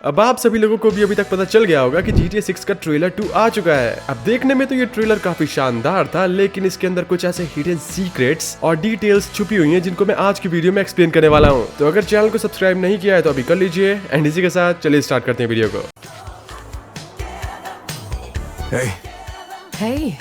अब आप सभी लोगों को भी अभी तक पता चल गया होगा कि GTA 6 का ट्रेलर 2 आ चुका है। अब देखने में तो ये ट्रेलर काफी शानदार था, लेकिन इसके अंदर कुछ ऐसे हिडन सीक्रेट्स और डिटेल्स छुपी हुई हैं जिनको मैं आज की वीडियो में एक्सप्लेन करने वाला हूँ। तो अगर चैनल को सब्सक्राइब नहीं किया है तो अभी कर लीजिए। एंड इसी के साथ चलिए स्टार्ट करते हैं वीडियो को। Hey.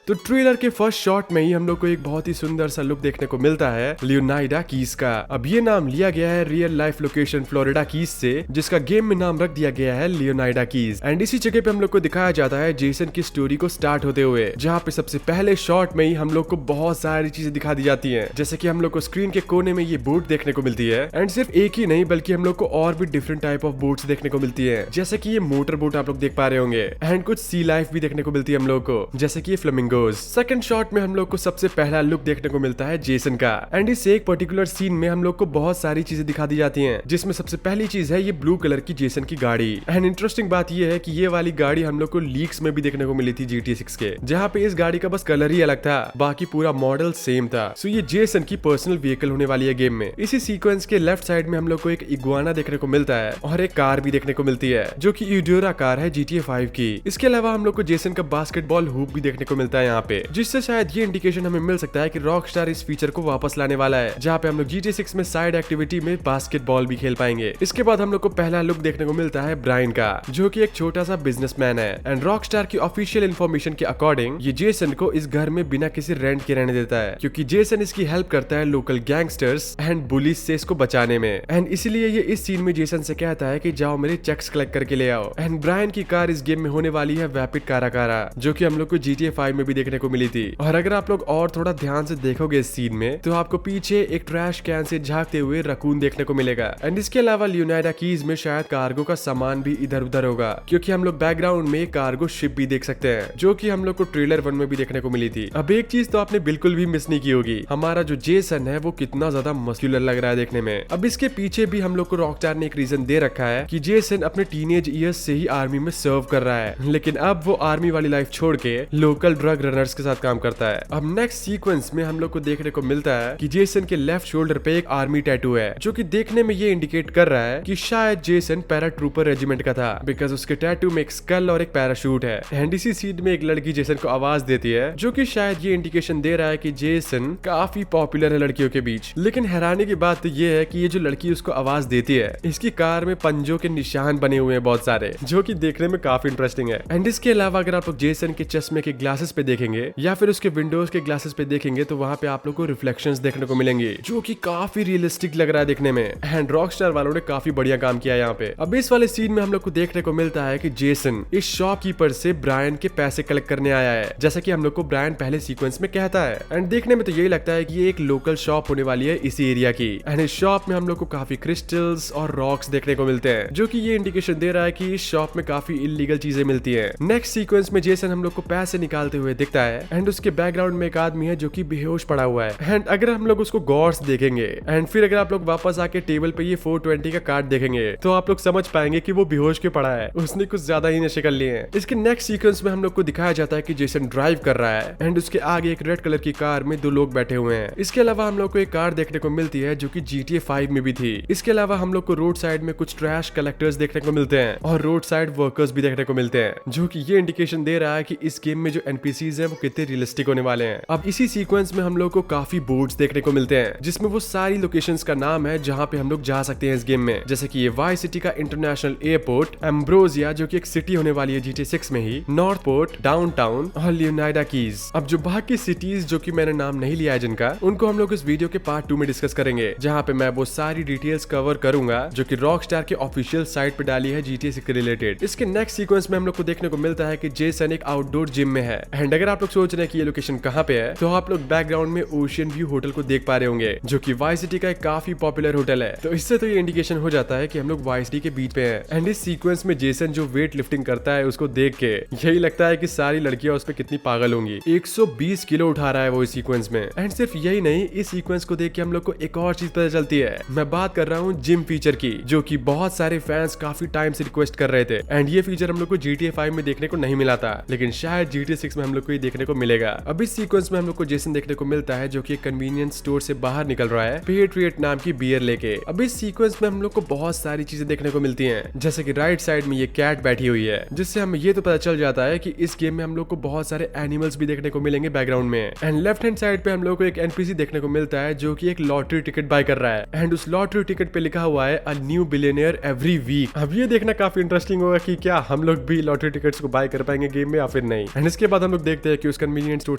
तो ट्रेलर के फर्स्ट शॉट में ही हम लोग को एक बहुत ही सुंदर सा लुक देखने को मिलता है लियोनाइडा कीज का। अब ये नाम लिया गया है real life location Florida keys से, जिसका गेम में नाम रख दिया गया है लियोनाइडा कीज। एंड इसी जगह पे हम लोग को दिखाया जाता है जेसन की स्टोरी को स्टार्ट होते हुए, जहाँ पे सबसे पहले शॉट में ही हम लोग को बहुत सारी चीजें दिखा दी जाती है। जैसे की हम लोग को स्क्रीन के कोने में ये बोट देखने को मिलती है, एंड सिर्फ एक ही नहीं बल्कि हम लोग को और भी डिफरेंट टाइप ऑफ बोट्स देखने को मिलती है। जैसे की ये मोटर बोट आप लोग देख पा रहे होंगे, एंड कुछ सी लाइफ भी देखने को मिलती है हम लोग को, जैसे की फ्लेमिंगोज। सेकंड शॉट में हम लोग को सबसे पहला लुक देखने को मिलता है जेसन का। एंड इस एक पर्टिकुलर सीन में हम लोग को बहुत सारी चीजें दिखा दी जाती हैं, जिसमें सबसे पहली चीज है ये ब्लू कलर की जेसन की गाड़ी। एंड इंटरेस्टिंग बात ये है कि ये वाली गाड़ी हम लोग को लीक्स में भी देखने को मिली थी GTA 6 के, जहाँ पे इस गाड़ी का बस कलर ही अलग था, बाकी पूरा मॉडल सेम था। सो ये जेसन की पर्सनल व्हीकल होने वाली है गेम में। इसी सीक्वेंस के लेफ्ट साइड में हम लोग को एक इग्वाना देखने को मिलता है और एक कार भी देखने को मिलती है, जो की यूडोरा कार है GTA 5 की। इसके अलावा हम लोग को जेसन का बास्केटबॉल हूप भी देखने को मिलता है यहाँ पे, जिससे शायद ये इंडिकेशन हमें मिल सकता है कि रॉकस्टार इस फीचर को वापस लाने वाला है, जहाँ पे हम लोग GTA 6 में साइड एक्टिविटी में बास्केटबॉल भी खेल पाएंगे। इसके बाद हम लोग को पहला लुक देखने को मिलता है ब्रायन का, जो कि एक छोटा सा बिजनेसमैन है। एंड रॉकस्टार की ऑफिशियल इन्फॉर्मेशन के अकॉर्डिंग ये जेसन को इस घर में बिना किसी रेंट के रहने देता है, क्योंकि जेसन इसकी हेल्प करता है लोकल गैंगस्टर्स एंड बुलिस से इसको बचाने में। एंड इसीलिए ये इस सीन में जेसन से कहता है कि जाओ मेरे चेक्स कलेक्ट करके ले आओ। एंड ब्रायन की कार इस गेम में होने वाली है वैपिड कारा, जो कि हम लोग को GTA 5 में भी देखने को मिली थी। और अगर आप लोग और थोड़ा ध्यान से देखोगे इस सीन में, तो आपको पीछे एक ट्रैश कैन से झांकते हुए रकून देखने को मिलेगा। एंड इसके अलावा लियोनाइडा कीज में शायद कार्गो का सामान भी इधर उधर होगा, क्योंकि हम लोग बैकग्राउंड में कार्गो शिप भी देख सकते हैं, जो कि हम लोग को ट्रेलर 1 में भी देखने को मिली थी। अब एक चीज तो आपने बिल्कुल भी मिस नहीं की होगी, हमारा जो जेसन है वो कितना ज्यादा मस्कुलर लग रहा है देखने में। अब इसके पीछे भी हम लोग को रॉकस्टार ने एक रीजन दे रखा है कि जेसन अपने टीनेज ईयर्स से ही आर्मी में सर्व कर रहा है, लेकिन अब वो आर्मी वाली लाइफ छोड़ के लोकल ड्रग रनर्स के साथ काम करता है। अब नेक्स्ट सीक्वेंस में हम लोग को देखने को मिलता है कि जेसन के लेफ्ट शोल्डर पे एक आर्मी टैटू है, जो कि देखने में ये इंडिकेट कर रहा है कि शायद जेसन पैराट्रूपर रेजिमेंट का था, बिकॉज उसके टैटू में एक स्कल और एक पैराशूट है। एंड इसी सीन में एक लड़की जेसन को आवाज देती है, जो कि शायद ये इंडिकेशन दे रहा है कि जेसन काफी पॉपुलर है लड़कियों के बीच। लेकिन हैरानी की बात तो ये है कि ये जो लड़की उसको आवाज देती है, इसकी कार में पंजों के निशान बने हुए हैं बहुत सारे, जो कि देखने में काफी इंटरेस्टिंग है। एंड इसके अलावा अगर आप लोग जेसन के चश्मे के ग्लासेस पे देखेंगे या फिर उसके विंडोज के ग्लासेस पे देखेंगे, तो वहाँ पे आप लोग को रिफ्लेक्शंस देखने को मिलेंगे, जो कि काफी रियलिस्टिक लग रहा है देखने में। एंड रॉकस्टार वालों ने काफी बढ़िया काम किया यहाँ पे। अब इस वाले सीन में हम लोग को देखने को मिलता है कि जेसन इस शॉपकीपर से ब्रायन के पैसे कलेक्ट करने आया है, जैसा कि हम लोग को ब्रायन पहले सीक्वेंस में कहता है। एंड देखने में तो यही लगता है कि ये एक लोकल शॉप होने वाली है इसी एरिया की। एंड इस शॉप में हम लोग को काफी क्रिस्टल्स और रॉक्स देखने को मिलते हैं, जो कि ये इंडिकेशन दे रहा है कि इस शॉप में काफी इलीगल चीजें मिलती है। नेक्स्ट सीक्वेंस में जेसन हम लोग को पैसे निकालते हुए दिखता है, एंड उसके बैकग्राउंड में एक आदमी है जो कि बेहोश पड़ा हुआ है। एंड अगर हम लोग उसको गौर से देखेंगे एंड फिर अगर आप लोग वापस आके टेबल पे ये 420 का कार्ड देखेंगे, तो आप लोग समझ पाएंगे कि वो बेहोश क्यों पड़ा है, उसने कुछ ज्यादा ही नशे कर लिए हैं। इसके नेक्स्ट सीक्वेंस में हम लोग को दिखाया जाता है कि जेसन ड्राइव कर रहा है, एंड उसके आगे एक रेड कलर की कार में 2 लोग बैठे हुए हैं। इसके अलावा हम लोग को एक कार देखने को मिलती है जो कि GTA 5 में भी थी। इसके अलावा हम लोग को रोड साइड में कुछ ट्रैश कलेक्टर्स देखने को मिलते हैं और रोड साइड वर्कर्स भी देखने को मिलते हैं, जो कि ये इंडिकेशन दे रहा है कि इस गेम में जो NPCs हैं वो कितने रियलिस्टिक होने वाले हैं। अब इसी सीक्वेंस में हम लोग को काफी बोर्ड्स देखने को मिलते हैं, जिसमें वो सारी लोकेशंस का नाम है जहां पे हम लोग जा सकते हैं इस गेम में, जैसे कि ये वाई सिटी का इंटरनेशनल एयरपोर्ट, एम्ब्रोजिया जो कि एक सिटी होने वाली है GTA 6 में ही, नॉर्थ पोर्ट, डाउनटाउन और लियोनाइडा कीज। अब जो बाकी सिटीज जो कि मैंने नाम नहीं लिया है जिनका, उनको हम लोग इस वीडियो के पार्ट 2 में डिस्कस करेंगे, जहां पे मैं वो सारी डिटेल्स कवर करूंगा जो कि रॉकस्टार के ऑफिशियल साइट पे डाली है GTA 6 के रिलेटेड। इसके नेक्स्ट सीक्वेंस में हम लोग को देखने को मिलता है कि जेसन एक आउटडोर जिम में है। एंड अगर आप लोग सोच रहे हैं कि ये लोकेशन कहाँ पे है, तो आप लोग बैकग्राउंड में ओशियन व्यू होटल को देख पा रहे होंगे, जो कि वाई सिटी का एक काफी पॉपुलर होटल है। तो इससे तो ये इंडिकेशन हो जाता है कि हम लोग वाई सिटी के बीच पे हैं। एंड इस सीक्वेंस में जेसन जो वेट लिफ्टिंग करता है उसको देख के यही लगता है कि सारी लड़कियां उस पर कितनी पागल होंगी। 120 किलो उठा रहा है वो इस सीक्वेंस में। एंड सिर्फ यही नहीं, इस सीक्वेंस को देख के हम लोग को एक और चीज पता चलती है। मैं बात कर रहा हूँ जिम फीचर की, जो कि बहुत सारे फैंस काफी टाइम से रिक्वेस्ट कर रहे थे। एंड ये फीचर हम लोग को GTA 5 में देखने को नहीं मिला था, लेकिन शायद GTA 6 में हम लोग लोग को ये देखने को मिलेगा। अब इस सीक्वेंस में हम लोग को जेसन देखने को मिलता है जो कि एक कन्वीनियंस स्टोर से बाहर निकल रहा है पेट्रियट नाम की बियर लेके। अब इस सीक्वेंस में हम लोग को बहुत सारी चीजें देखने को मिलती हैं, जैसे कि राइट साइड में ये कैट बैठी हुई है, जिससे हमें ये तो पता चल जाता है कि इस गेम में हम लोग को बहुत सारे एनिमल्स भी देखने को मिलेंगे बैकग्राउंड में। एंड लेफ्ट हैंड साइड पे हम लोग को एक एनपीसी देखने को मिलता है जो कि एक लॉटरी टिकट बाय कर रहा है एंड उस लॉटरी टिकट पे लिखा हुआ है a new billionaire every week. अब ये देखना काफी इंटरेस्टिंग होगा कि क्या हम लोग भी लॉटरी टिकट्स को बाय कर पाएंगे गेम में या फिर नहीं। एंड इसके बाद हम लोग देखते हैं कि उस कन्वीनियंस स्टोर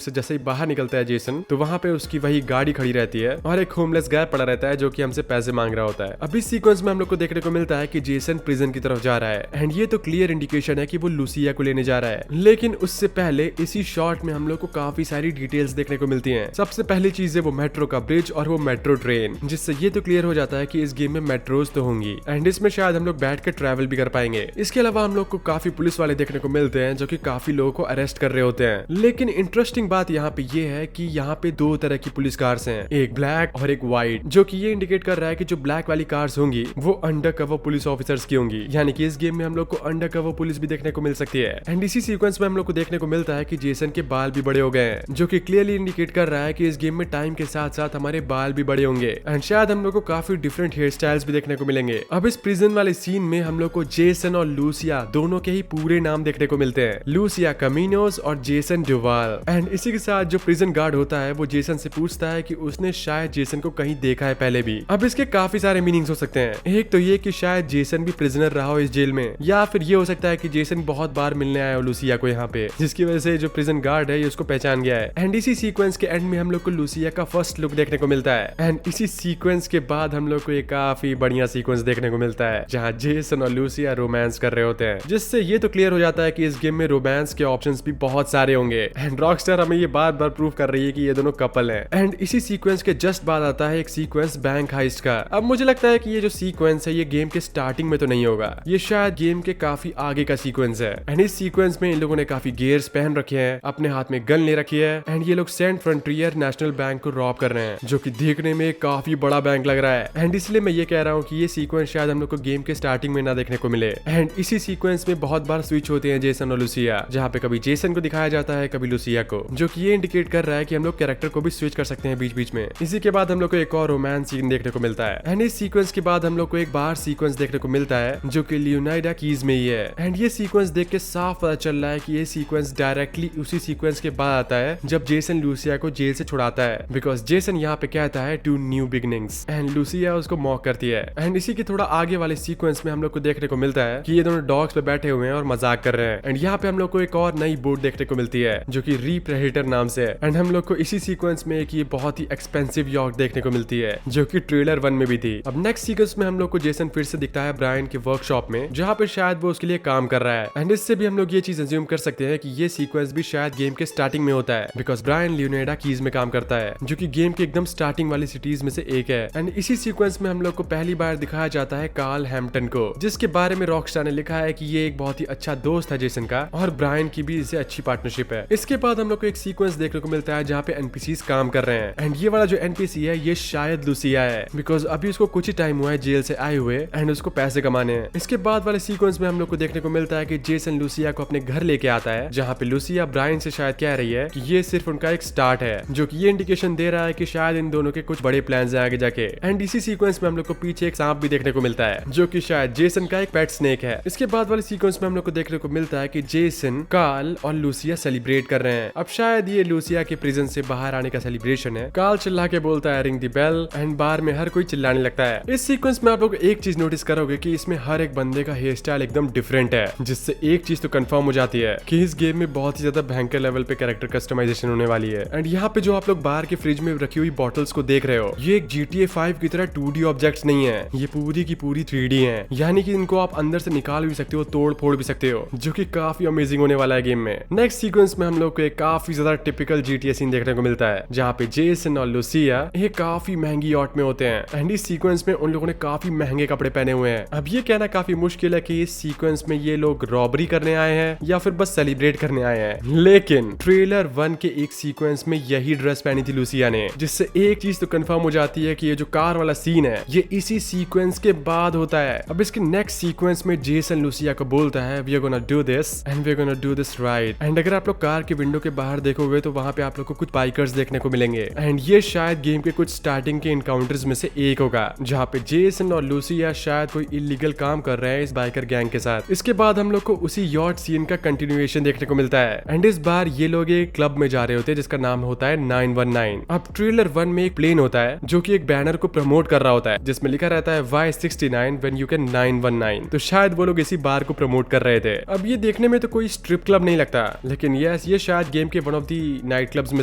से जैसे ही बाहर निकलता है जेसन, तो वहां पे उसकी वही गाड़ी खड़ी रहती है और एक होमलेस गाय पड़ा रहता है जो कि हमसे पैसे मांग रहा होता है। अब इस सीक्वेंस में हम लोग को देखने को मिलता है कि जेसन प्रिजन की तरफ जा रहा है एंड ये तो क्लियर इंडिकेशन है कि वो लूसिया को लेने जा रहा है। लेकिन उससे पहले इसी शॉट में हम लोग को काफी सारी डिटेल्स देखने को मिलती हैं। सबसे पहली चीज है वो मेट्रो का ब्रिज और वो मेट्रो ट्रेन, जिससे ये तो क्लियर हो जाता है कि इस गेम में मेट्रोज तो होंगी एंड इसमें शायद हम लोग बैठ कर ट्रैवल भी कर पाएंगे। इसके अलावा हम लोग को काफी पुलिस वाले देखने को मिलते हैं जो कि काफी लोगों को अरेस्ट कर रहे होते हैं। लेकिन इंटरेस्टिंग बात यहाँ पे ये है कि यहाँ पे दो तरह की पुलिस कार्स हैं, एक ब्लैक और एक व्हाइट, जो कि ये इंडिकेट कर रहा है कि जो ब्लैक वाली कार्स होंगी वो अंडर कवर पुलिस ऑफिसर्स की होंगी, यानी कि इस गेम में हम लोग को अंडर कवर पुलिस भी देखने को मिल सकती है। एंड इसी सीक्वेंस में हम लोग को देखने को मिलता है कि जेसन के बाल भी बड़े हो गए हैं, जो कि क्लियरली इंडिकेट कर रहा है कि इस गेम में टाइम के साथ साथ हमारे बाल भी बड़े होंगे एंड शायद हम लोग को काफी डिफरेंट हेयर स्टाइल्स भी देखने को मिलेंगे। अब इस प्रिजन वाले सीन में हम लोग को जेसन और लूसिया दोनों के ही पूरे नाम देखने को मिलते हैं, लूसिया कमीनोस और जेसन डुवाल। एंड इसी के साथ जो प्रिजन गार्ड होता है वो जेसन से पूछता है कि उसने शायद जेसन को कहीं देखा है पहले भी। अब इसके काफी सारे मीनिंग्स हो सकते हैं। एक तो ये कि शायद जेसन भी प्रिजनर रहा हो इस जेल में, या फिर ये हो सकता है कि जेसन बहुत बार मिलने आया हो लूसिया को यहाँ पे, जिसकी वजह से जो प्रिजन गार्ड है ये उसको पहचान गया है। एंड इसी सीक्वेंस के एंड में हम लोग को लूसिया का फर्स्ट लुक देखने को मिलता है एंड इसी सीक्वेंस के बाद हम लोग को ये काफी बढ़िया सीक्वेंस देखने को मिलता है जहाँ जेसन और लूसिया रोमांस कर रहे होते हैं, जिससे ये तो क्लियर हो जाता है कि इस गेम में रोमांस के ऑप्शंस भी बहुत सारे होंगे एंड रॉकस्टार हमें ये बार बार प्रूव कर रही है कि ये दोनों कपल हैं। एंड इसी सीक्वेंस के जस्ट बाद आता है एक सीक्वेंस बैंक हाइस्ट का। अब मुझे लगता है कि ये जो सीक्वेंस है ये गेम के स्टार्टिंग में तो नहीं होगा, ये शायद गेम के काफी आगे का सीक्वेंस है। एंड इस सीक्वेंस में इन लोगों ने काफी गियर्स पहन रखे हैं, अपने हाथ में गन ले रखी है एंड ये लोग सेंट फ्रंटियर नेशनल बैंक को रॉब कर रहे हैं, जो कि देखने में काफी बड़ा बैंक लग रहा है। एंड इसलिए मैं ये कह रहा हूँ कि ये सीक्वेंस शायद हम लोग को गेम के स्टार्टिंग में ना देखने को मिले। एंड इसी सीक्वेंस में बहुत बार स्विच होते हैं जेसन और लूसिया, जहाँ पे कभी जेसन को दिखाया जाता है कभी लूसिया को, जो कि ये इंडिकेट कर रहा है कि हम लोग कैरेक्टर को भी स्विच कर सकते हैं बीच बीच में। इसी के बाद हम लोग को एक और रोमांस सीन देखने को मिलता है एंड इस सीक्वेंस के बाद हम लोग को एक बार सीक्वेंस देखने को मिलता है जो कि लियोनाइडा कीज में ही है। एंड ये सीक्वेंस देख के साफ पता चल रहा है कि ये सीक्वेंस डायरेक्टली उसी सीक्वेंस के बाद आता है जब जेसन लूसिया को जेल से छुड़ाता है, बिकॉज जेसन यहाँ पे कहता है to new beginnings and Lucia उसको मॉक करती है। एंड इसी के थोड़ा आगे वाले सीक्वेंस में हम लोग को देखने को मिलता है कि ये दोनों डॉग्स पे बैठे हुए हैं और मजाक कर रहे हैं। एंड यहाँ पे हम लोग को एक और नई बोट देखने को मिलती है जो कि रीप्रेडेटर नाम से है। एंड हम लोग को इसी सीक्वेंस में एक ये बहुत ही एक्सपेंसिव यॉट देखने को मिलती है जो कि ट्रेलर 1 में भी थी। अब नेक्स्ट सीक्वेंस में हम लोग को जेसन फिर से दिखता है ब्रायन के वर्कशॉप में, जहाँ पे शायद वो उसके लिए काम कर रहा है। एंड इससे भी हम लोग ये चीज अज्यूम कर सकते हैं कि ये सीक्वेंस भी शायद गेम के स्टार्टिंग में होता है, बिकॉज ब्रायन लियोनाइडा कीज में काम करता है जो कि गेम के एकदम स्टार्टिंग वाली सिटीज में से एक है। एंड इसी सीक्वेंस में हम लोग को पहली बार दिखाया जाता है कार्ल हैम्पटन को, जिसके बारे में रॉकस्टार ने लिखा है कि ये एक बहुत ही अच्छा दोस्त है जेसन का और ब्रायन की भी इससे अच्छी पार्टनरशिप है। इसके बाद हम लोग को एक सीक्वेंस देखने को मिलता है जहाँ पे एनपीसीज काम कर रहे हैं एंड ये वाला जो एनपीसी है ये शायद लूसिया है, बिकॉज अभी उसको कुछ ही टाइम हुआ है जेल से आए हुए एंड उसको पैसे कमाने हैं। इसके बाद वाले सीक्वेंस में हम लोग को देखने को मिलता है कि जेसन लूसिया को अपने घर लेके आता है, जहाँ पे लूसिया ब्रायन से शायद कह रही है कि ये सिर्फ उनका एक स्टार्ट है, जो कि ये इंडिकेशन दे रहा है कि शायद इन दोनों के कुछ बड़े प्लान्स हैं आगे जाके। एंड इसी सीक्वेंस में हम लोग को पीछे एक सांप भी देखने को मिलता है जो कि शायद जेसन का एक पेट स्नेक है। इसके बाद वाले सीक्वेंस में हम लोग को देखने को मिलता है कि जेसन, कार्ल और लूसिया सेलिब्रेट कर रहे हैं। अब शायद ये लूसिया के प्रिजन से बाहर आने का सेलिब्रेशन है। कार्ल चिल्ला के बोलता है रिंग द बेल एंड बार में हर कोई चिल्लाने लगता है। इस सीक्वेंस में आप लोग एक चीज नोटिस करोगे कि इसमें हर एक बंदे का हेयर स्टाइल एकदम डिफरेंट है, जिससे एक चीज तो कंफर्म हो जाती है कि इस गेम में बहुत ही ज्यादा भयंकर लेवल पे कैरेक्टर कस्टमाइजेशन होने वाली है। एंड यहाँ पे जो आप लोग बाहर के फ्रिज में रखी हुई बॉटल्स को देख रहे हो, ये एक GTA 5 की तरह 2D ऑब्जेक्ट्स नहीं है, ये पूरी की पूरी 3D है, यानी कि इनको आप अंदर से निकाल भी सकते हो, तोड़ फोड़ भी सकते हो, जो कि काफी अमेजिंग होने वाला है गेम में। नेक्स्ट सीक्वेंस में हम लोग को एक काफी ज्यादा टिपिकल GTA सीन देखने को मिलता है, जहाँ पे जेसन और लूसिया एक काफी महंगी याट में होते हैं एंड इस सीक्वेंस में उन लोगों ने काफी महंगे कपड़े पहने हुए हैं। अब ये कहना काफी मुश्किल है कि इस सीक्वेंस में ये लोग रॉबरी करने आए हैं या फिर बस सेलिब्रेट करने आए हैं, लेकिन ट्रेलर 1 के एक सीक्वेंस में यही ड्रेस पहनी थी लूसिया ने, जिससे एक चीज तो कंफर्म हो जाती है कि ये जो कार वाला सीन है ये इसी सीक्वेंस के बाद होता है। अब इसके नेक्स्ट सीक्वेंस में जेसन लूसिया को बोलता है we are gonna do this and we are gonna do this right. And अगर आप लोग लोग कार के विंडो के बाहर देखोगे तो वहाँ पे आप लोग को कुछ बाइकर्स देखने को मिलेंगे एंड ये शायद गेम के कुछ स्टार्टिंग के इनकाउंटर्स में से एक होगा, जहाँ पे जेसन और लूसिया शायद कोई इलीगल काम कर रहे हैं इस बाइकर गैंग के साथ। इसके बाद हम लोग को उसी यॉट सीन का कंटिन्यूएशन देखने को मिलता है एंड इस बार ये लोग एक क्लब में जा रहे होते हैं जिसका नाम होता है 919। अब ट्रेलर 1 में एक प्लेन होता है जो कि एक बैनर को प्रमोट कर रहा होता है जिसमें लिखा रहता है Y69 when you can 919। तो शायद वो लोग इसी बार को प्रमोट कर रहे थे। अब ये देखने में तो कोई स्ट्रिप क्लब नहीं लगता, लेकिन यस ये शायद गेम के one of the night clubs में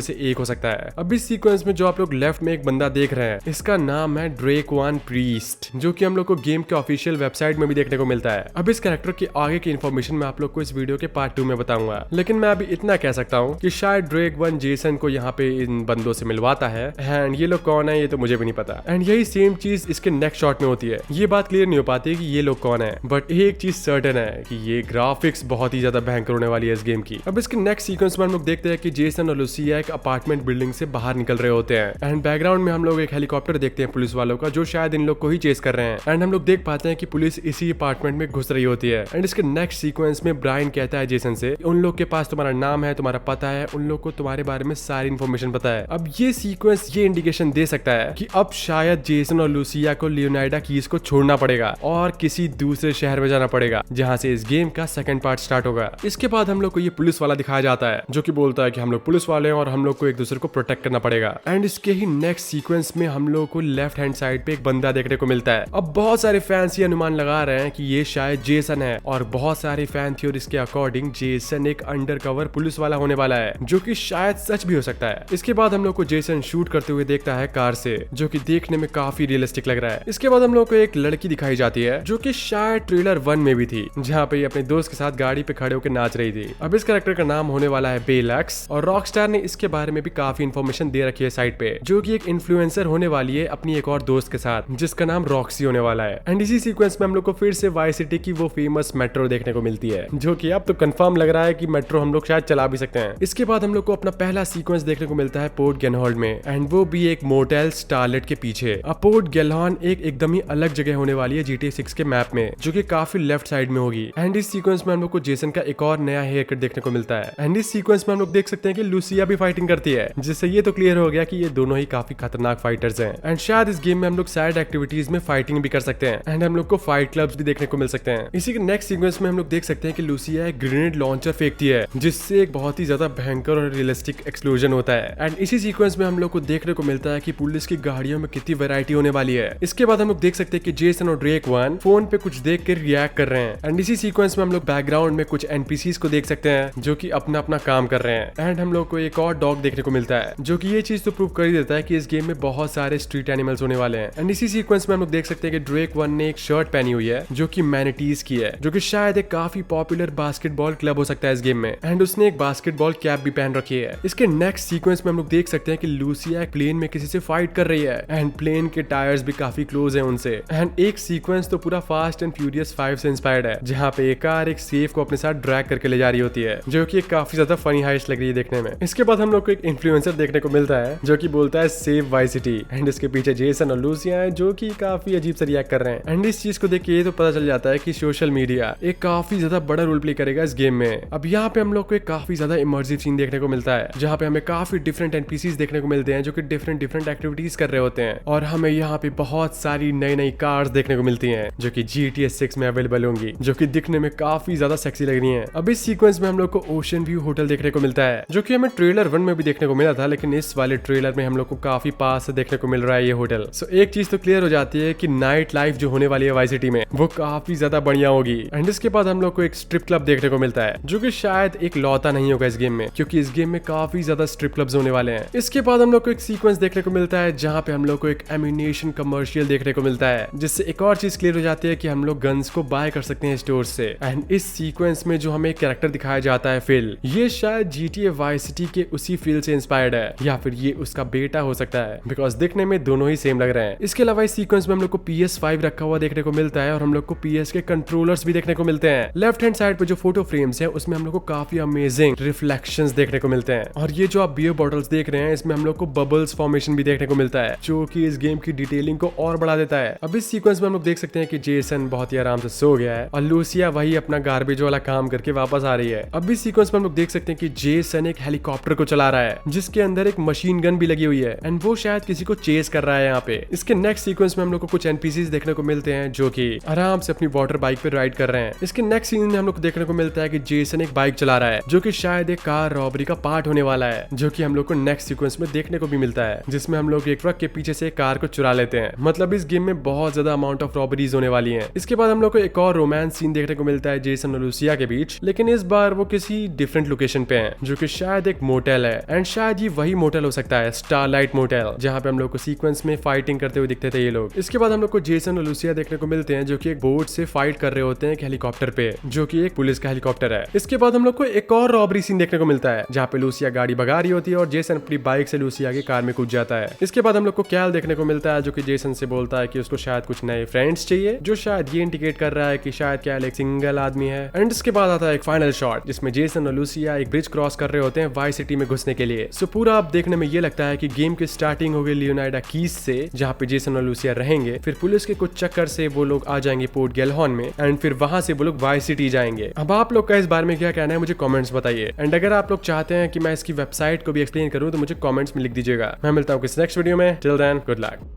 से एक हो सकता है। अब इस सीक्वेंस में जो आप लोग लेफ्ट में एक बंदा देख रहे हैं इसका नाम है ड्रेक वन प्रीस्ट, जो कि हम लोग को गेम के ऑफिशियल वेबसाइट में भी देखने को मिलता है। अब इस कैरेक्टर के आगे की इन्फॉर्मेशन मैं आप लोग को इस वीडियो के पार्ट 2 में बताऊंगा, लेकिन मैं अभी इतना कह सकता हूँ कि शायद ड्रेक वन जेसन को यहाँ पे इन बंदों से मिलवाता है एंड ये लोग कौन है ये तो मुझे भी नहीं पता। एंड यही सेम चीज इसके नेक्स्ट शॉट में होती है। ये बात क्लियर नहीं हो पाती कि ये लोग कौन है, बट एक चीज सर्टेन है कि ये ग्राफिक्स बहुत ही ज्यादा भयंकर होने वाली है इस गेम की। अब इसके नेक्स्ट सीक्वेंस में हम लोग देखते हैं कि जेसन और लूसिया एक अपार्टमेंट बिल्डिंग से बाहर निकल रहे होते हैं एंड बैकग्राउंड में हम लोग एक हेलीकॉप्टर देखते हैं पुलिस वालों का जो शायद इन लोग को ही चेस कर रहे हैं एंड हम लोग देख पाते हैं कि पुलिस इसी अपार्टमेंट में घुस रही होती है। एंड इसके नेक्स्ट सीक्वेंस में ब्रायन कहता है जेसन से उन लोग के पास तुम्हारा नाम है, तुम्हारा पता है, उन लोग को तुम्हारे बारे में सारी इन्फॉर्मेशन पता है। अब ये सीक्वेंस ये इंडिकेशन दे सकता है कि अब शायद जेसन और लूसिया को लियोनाइडा कीज को छोड़ना पड़ेगा और किसी दूसरे शहर में जाना पड़ेगा जहां से इस गेम का सेकंड पार्ट स्टार्ट होगा। इसके बाद हम लोग को ये पुलिस वाला दिखाया जाता है जो कि बोलता है कि हम लोग पुलिस वाले हैं और हम लोग को एक दूसरे को प्रोटेक्ट करना पड़ेगा। एंड इसके ही नेक्स्ट सीक्वेंस में हम लोग को लेफ्ट हैंड साइड पे एक बंदा देखने को मिलता है। अब बहुत सारे फैंस ये अनुमान लगा रहे हैं कि ये शायद जेसन है और बहुत सारे फैन थ्योरीज के अकॉर्डिंग जेसन एक अंडरकवर पुलिस वाला होने वाला है जो कि शायद सच भी हो सकता है। इसके बाद हम लोग को जेसन शूट करते हुए देखता है कार से, जो कि देखने में काफी रियलिस्टिक लग रहा है। इसके बाद हम लोग को एक लड़की दिखाई जाती है जो कि शायद ट्रेलर 1 में भी थी, जहाँ पे ये अपने दोस्त के साथ गाड़ी पे खड़े होकर नाच रही थी। अब इस कैरेक्टर का नाम होने वाला है बेलक्स और रॉकस्टार ने इसके बारे में भी काफी इन्फॉर्मेशन दे रखी है साइट पे, जो कि एक इन्फ्लुएंसर होने वाली है अपनी एक और दोस्त के साथ जिसका नाम रॉक्सी होने वाला है। एंड इसी सीक्वेंस में हम लोग को फिर से वाई सिटी की वो फेमस मेट्रो देखने को मिलती है, जो कि अब तो कंफर्म लग रहा है कि मेट्रो हम लोग शायद चला भी सकते हैं। इसके बाद हम लोग को अपना पहला सीक्वेंस देखने को मिलता है पोर्ट गेलहॉर्न में एंड वो भी एक मोटेल स्टारलेट के पीछे। अब पोर्ट गेलहॉर्न एक एकदम ही अलग जगह होने वाली है GTA 6 के मैप में, जो कि काफी लेफ्ट साइड में होगी। एंड इस सीक्वेंस में हम लोग को जेसन का एक और नया हेयर कट देखने को मिलता है एंड इस सीक्वेंस में हम लोग देख सकते हैं कि लूसिया भी फाइटिंग करती है, जिससे ये तो क्लियर हो गया कि ये दोनों ही काफी खतरनाक फाइटर्स हैं। एंड शायद इस गेम में हम लोग साइड एक्टिविटीज में फाइटिंग भी कर सकते हैं एंड हम लोग को फाइट क्लब्स भी देखने को मिल सकते हैं। इसी के नेक्स्ट सीक्वेंस में हम लोग देख सकते हैं कि लूसिया एक ग्रेनेड लॉन्चर फेंकती है, जिससे एक बहुत ही ज्यादा भयंकर और रियलिस्टिक एक्सप्लोजन होता है। एंड इसी सीक्वेंस में हम लोग को देखने को मिलता है कि पुलिस की गाड़ियों में कितनी वैरायटी होने वाली है। इसके बाद हम लोग देख सकते हैं कि जेसन और ड्रेक वन फोन पे कुछ देख कर रिएक्ट कर रहे हैं एंड इसी सीक्वेंस में हम लोग बैकग्राउंड में कुछ एनपीसीज को देख सकते हैं जो कि अपना अपना काम कर रहे हैं। एंड हम लोग को एक और डॉग देखने को मिलता है, जो कि ये चीज तो प्रूव कर ही देता है कि इस गेम में बहुत सारे स्ट्रीट एनिमल्स होने वाले हैं। एंड इसी सीक्वेंस में हम लोग देख सकते हैं कि ड्रेक वन ने एक शर्ट पहनी हुई है जो कि मैनिटीज की है, जो कि शायद एक काफी पॉपुलर बास्केटबॉल क्लब हो सकता है इस गेम में। एंड उसने एक बास्केटबॉल कैप भी पहन रखी है। इसके नेक्स्ट सीक्वेंस में हम लोग देख सकते हैं कि लूसिया एक प्लेन में किसी से फाइट कर रही है एंड प्लेन के टायर्स भी काफी क्लोज है उनसे। एंड एक सीक्वेंस तो पूरा फास्ट एंड फ्यूरियस 5 से इंस्पायर्ड है, जहाँ पे एक कार एक सेफ को अपने साथ ड्रैग करके ले जा रही होती है, जो कि काफी ज्यादा फनी हाइस्ट लग रही है देखने में। इसके बाद हम लोग को एक इन्फ्लुएंसर देखने को मिलता है जो कि बोलता है सेव वाई सिटी एंड इसके पीछे जेसन और लूसिया है जो कि काफी अजीब से रिएक्ट कर रहे हैं। एंड इस चीज को देख के ये तो पता चल जाता है कि सोशल मीडिया एक काफी ज्यादा बड़ा रोल प्ले करेगा इस गेम में। अब यहाँ पे हम लोग को एक काफी ज्यादा इमर्सिव सीन देखने को मिलता है, जहाँ पे हमें काफी डिफरेंट एनपीसीज देखने को मिलते हैं जो कि डिफरेंट एक्टिविटीज कर रहे होते हैं और हमें यहाँ पे बहुत सारी नई कार्स देखने को मिलती हैं जो कि GTA 6 में अवेलेबल होंगी, जो कि दिखने में काफी ज्यादा सेक्सी लग रही हैं। अब इस सीक्वेंस में हम लोग को ओशन व्यू होटल देखने को मिलता है, जो कि हमें ट्रेलर 1 में भी देखने को मिला था, लेकिन इस वाले ट्रेलर में हम लोग को काफी पास से देखने को मिल रहा है ये होटल। सो एक चीज तो क्लियर हो जाती है कि नाइट लाइफ जो होने वाली है वाई सिटी में वो काफी ज्यादा बढ़िया होगी। एंड इसके बाद हम लोग को एक स्ट्रिप क्लब देखने को मिलता है, जो कि शायद एक लौता नहीं होगा इस गेम में, क्योंकि इस गेम में काफी ज्यादा स्ट्रिप क्लब्स होने वाले हैं। इसके बाद हम लोग को एक सीक्वेंस देखने को मिलता है जहाँ पे हम लोग को एक एम्यूनेशन कमर्शियल देखने को मिलता है, जिससे एक और चीज क्लियर हो जाती है कि हम लोग गन्स को बाय कर सकते हैं स्टोर से। एंड इस सीक्वेंस में जो हमें कैरेक्टर दिखाया जाता है फिल, ये शायद GTA वाई सिटी के उसी फील से इंस्पायर्ड है या फिर ये उसका बेटा हो सकता है, बिकॉज दिखने में दोनों ही सेम लग रहे हैं। इसके अलावा इस सीक्वेंस में हम लोग को PS5 रखा हुआ देखने को मिलता है और हम लोग को PS के कंट्रोलर्स भी देखने को मिलते हैं। लेफ्ट हैंड साइड पे जो फोटो फ्रेम्स हैं उसमें हम लोग को काफी अमेजिंग रिफ्लेक्शंस देखने को मिलते हैं। और ये जो आप बियर बॉटल्स देख रहे हैं इसमें हम लोग को बबल्स फॉर्मेशन भी देखने को मिलता है, जो कि इस गेम की डिटेलिंग को और बढ़ा देता है। अब इस सीक्वेंस में हम लोग देख सकते हैं कि जेसन बहुत ही आराम से सो गया है और लूसिया वही अपना गार्बेज वाला काम करके वापस आ रही है। अब इस सीक्वेंस में हम लोग देख सकते हैं कि जेसन एक हेलीकॉप्टर को चला रहा है जिसके अंदर एक मशीन गन भी लगी हुई है एंड वो शायद किसी को चेस कर रहा है यहाँ पे। इसके नेक्स्ट सीक्वेंस में हम लोग को कुछ एनपीसीज देखने को मिलते हैं जो कि आराम से अपनी वाटर बाइक पे राइड कर रहे हैं। इसके नेक्स्ट सीन में हम लोग को देखने को मिलता है कि जेसन एक बाइक चला रहा है जो कि शायद एक कार रॉबरी का पार्ट होने वाला है, जो कि हम लोग को नेक्स्ट सीक्वेंस में देखने को भी मिलता है, जिसमें हम लोग एक ट्रक के पीछे से एक कार को चुरा लेते हैं। मतलब इस गेम में बहुत ज्यादा अमाउंट ऑफ रॉबरीज होने वाली है। इसके बाद हम लोग को एक और रोमांस सीन देखने को मिलता है जेसन और लूसिया के बीच, लेकिन इस बार वो किसी डिफरेंट लोकेशन पे है जो कि शायद एक मोटेल है एंड शायद ये वही मोटेल हो सकता है, स्टारलाइट मोटेल, जहाँ पे हम लोग को सीक्वेंस में फाइटिंग करते हुए दिखते थे ये लोग। इसके बाद हम लोग को जेसन और लूसिया देखने को मिलते हैं जो कि एक बोट से फाइट कर रहे होते हैं एक हेलीकॉप्टर पे, जो कि एक पुलिस का हेलीकॉप्टर है। इसके बाद हम लोग को एक और रॉबरी सीन देखने को मिलता है जहाँ पे लूसिया गाड़ी भगा रही होती है और जेसन अपनी बाइक से लूसिया की कार में कूद जाता है। इसके बाद हम लोग को कैल देखने को मिलता है जो कि जेसन से बोलता है कि उसको शायद कुछ नए फ्रेंड्स चाहिए, जो शायद ये इंडिकेट कर रहा है कि शायद कैल एक सिंगल आदमी है। एंड इसके बाद आता है एक फाइनल शॉट जिसमें जेसन और लूसिया एक ब्रिज क्रॉस कर रहे होते हैं वाई सिटी में घुसने के लिए। सो पूरा आप देखने में ये लगता है कि गेम की स्टार्टिंग हो गई लियोनाइडा कीज से, जहाँ पे जेसन और लूसिया रहेंगे, फिर पुलिस के कुछ चक्कर से वो लोग आ जाएंगे पोर्ट गेलहॉन में एंड फिर वहां से वो लोग वाई सिटी जाएंगे। अब आप लोग का इस बारे में क्या कहना है मुझे कमेंट्स बताइए एंड अगर आप लोग चाहते हैं कि मैं इसकी वेबसाइट को भी एक्सप्लेन करूं तो मुझे कमेंट्स में लिख दीजिएगा। मैं मिलता हूं किसी नेक्स्ट वीडियो में। Till then good luck.